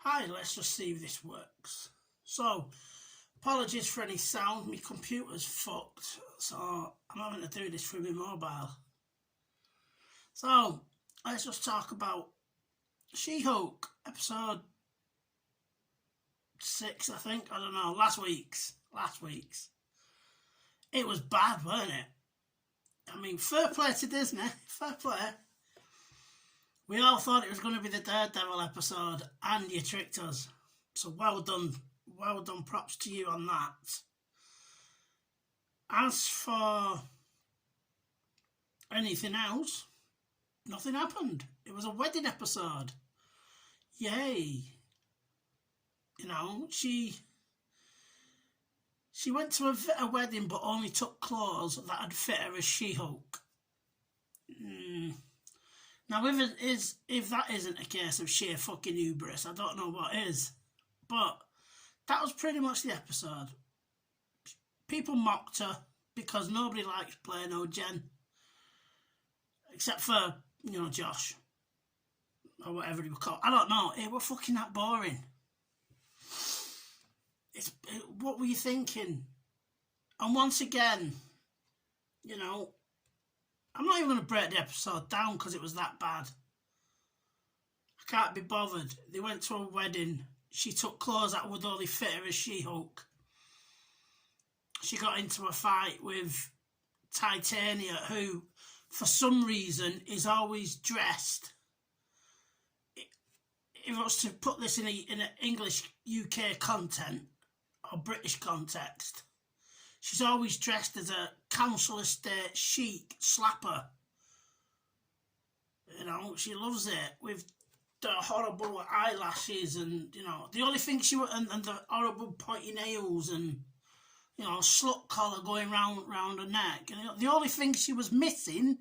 Hi, let's just see if this works. So, apologies for any sound, my computer's fucked, so I'm having to do this through my mobile. So, let's just talk about She-Hulk, episode 6, I think, I don't know, last week's. It was bad, weren't it? I mean, fair play to Disney, fair play. We all thought it was going to be the Daredevil episode, and you tricked us. So well done, props to you on that. As for anything else, nothing happened. It was a wedding episode. Yay. You know, she went to a wedding but only took clothes that had fit her as She-Hulk. Now, if that isn't a case of sheer fucking hubris, I don't know what is. But that was pretty much the episode. People mocked her because nobody likes plain old Jen. Except for, Josh. Or whatever he was called. I don't know. It was fucking that boring. What were you thinking? And once again, I'm not even going to break the episode down because it was that bad. I can't be bothered. They went to a wedding. She took clothes that would only fit her as She-Hulk. She got into a fight with Titania, who, for some reason, is always dressed. If I was to put this in an English UK content or British context, she's always dressed as a council estate chic slapper. She loves it with the horrible eyelashes and, the only thing and the horrible pointy nails and, slut collar going round her neck. And the only thing she was missing,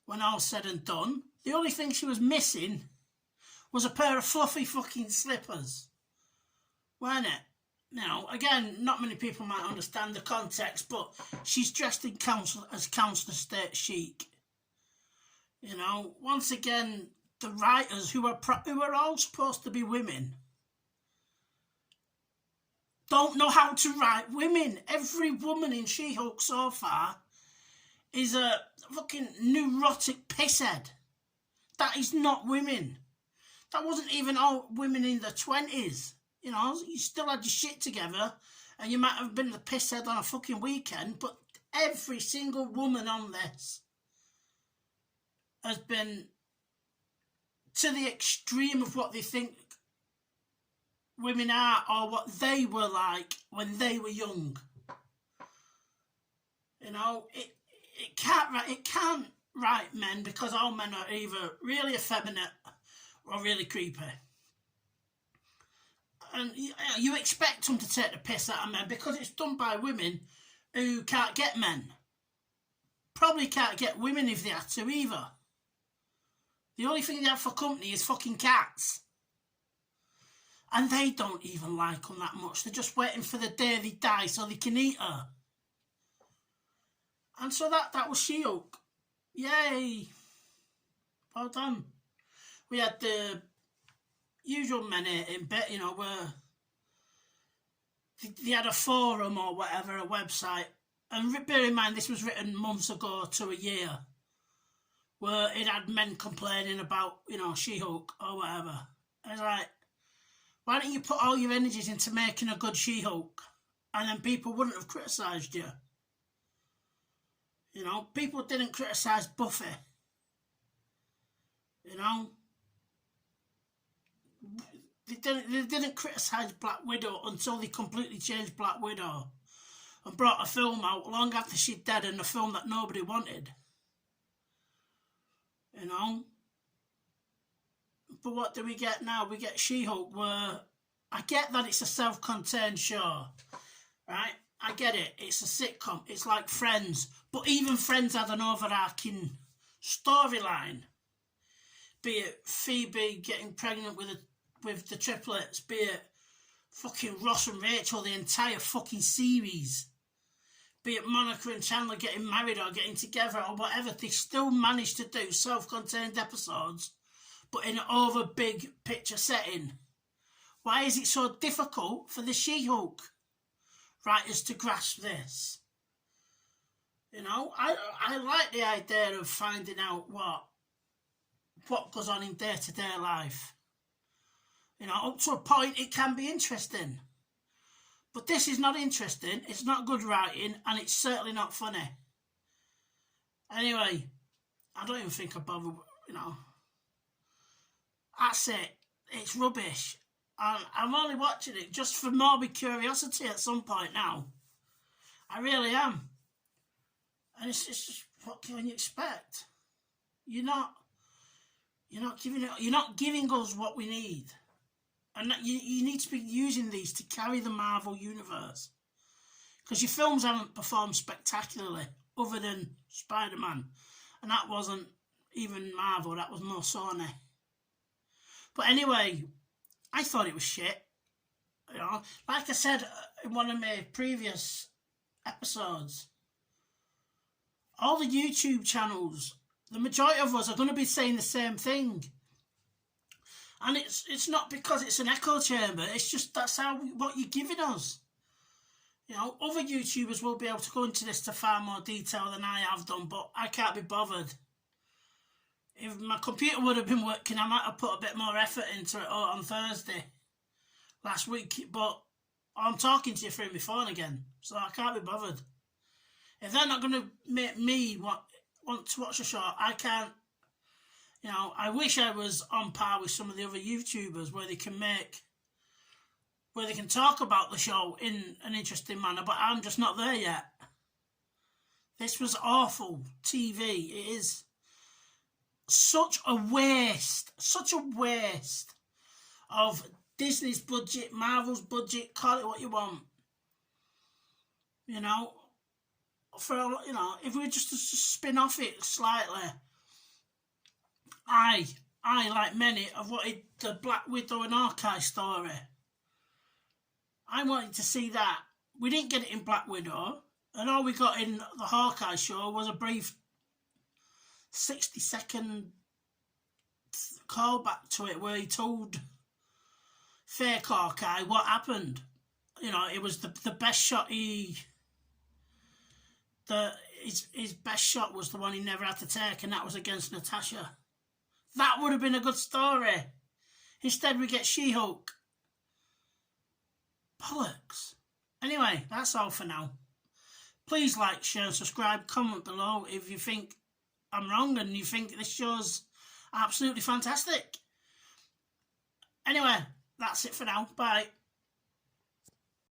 when all's said and done, the only thing she was missing was a pair of fluffy fucking slippers. Weren't it? Again, not many people might understand the context, but she's dressed in council estate chic. Once again, the writers who are all supposed to be women don't know how to write women. Every woman in She-Hulk so far is a fucking neurotic pisshead. That is not women. That wasn't even all women in the 20s. You still had your shit together and you might have been the pisshead on a fucking weekend, but every single woman on this has been to the extreme of what they think women are or what they were like when they were young. It can't write men because all men are either really effeminate or really creepy. And you expect them to take the piss out of men because it's done by women who can't get men. Probably can't get women if they had to either. The only thing they have for company is fucking cats. And they don't even like them that much. They're just waiting for the day they die so they can eat her. And so that was She-Hulk. Yay. Well done. We had the usual men in bit, where they had a forum or whatever, a website. And bear in mind, this was written months ago to a year, where it had men complaining about, She-Hulk or whatever. And it's like, why don't you put all your energies into making a good She-Hulk? And then people wouldn't have criticised you. People didn't criticise Buffy. They didn't criticise Black Widow until they completely changed Black Widow and brought a film out long after she'd dead and a film that nobody wanted. But what do we get now? We get She-Hulk, where I get that it's a self-contained show, right? I get it. It's a sitcom. It's like Friends. But even Friends had an overarching storyline. Be it Phoebe getting pregnant with the triplets, be it fucking Ross and Rachel, the entire fucking series, be it Monica and Chandler getting married or getting together or whatever, they still managed to do self-contained episodes but in an over big picture setting. Why is it so difficult for the She-Hulk writers to grasp this? You know, I like the idea of finding out what goes on in day-to-day life. You know, up to a point it can be interesting. But this is not interesting, it's not good writing, and it's certainly not funny. Anyway, I don't even think I bother, you know. That's it. It's rubbish. And I'm only watching it just for morbid curiosity at some point now. I really am. And it's just, what can you expect? You're not giving us what we need. And you need to be using these to carry the Marvel universe. Because your films haven't performed spectacularly, other than Spider-Man. And that wasn't even Marvel, that was more Sony. But anyway, I thought it was shit. You know, like I said in one of my previous episodes, all the YouTube channels, the majority of us are going to be saying the same thing. And it's not because it's an echo chamber, it's just that's what you're giving us. You know, other YouTubers will be able to go into this to far more detail than I have done, but I can't be bothered. If my computer would have been working, I might have put a bit more effort into it on Thursday last week, but I'm talking to you through my phone again, so I can't be bothered. If they're not going to make me want to watch a show, I can't. You know, I wish I was on par with some of the other YouTubers where they can talk about the show in an interesting manner, but I'm just not there yet. This was awful TV. It is such a waste of Disney's budget, Marvel's budget, call it what you want. You know, if we were just to spin off it slightly, I, like many, have wanted the Black Widow and Hawkeye story. I wanted to see that. We didn't get it in Black Widow, and all we got in the Hawkeye show was a brief 60-second callback to it where he told fake Hawkeye what happened. You know, it was the best shot his best shot was the one he never had to take, and that was against Natasha. That would have been a good story. Instead, we get She-Hulk. Bollocks. Anyway, that's all for now. Please like, share, and subscribe. Comment below if you think I'm wrong and you think this show's absolutely fantastic. Anyway, that's it for now. Bye.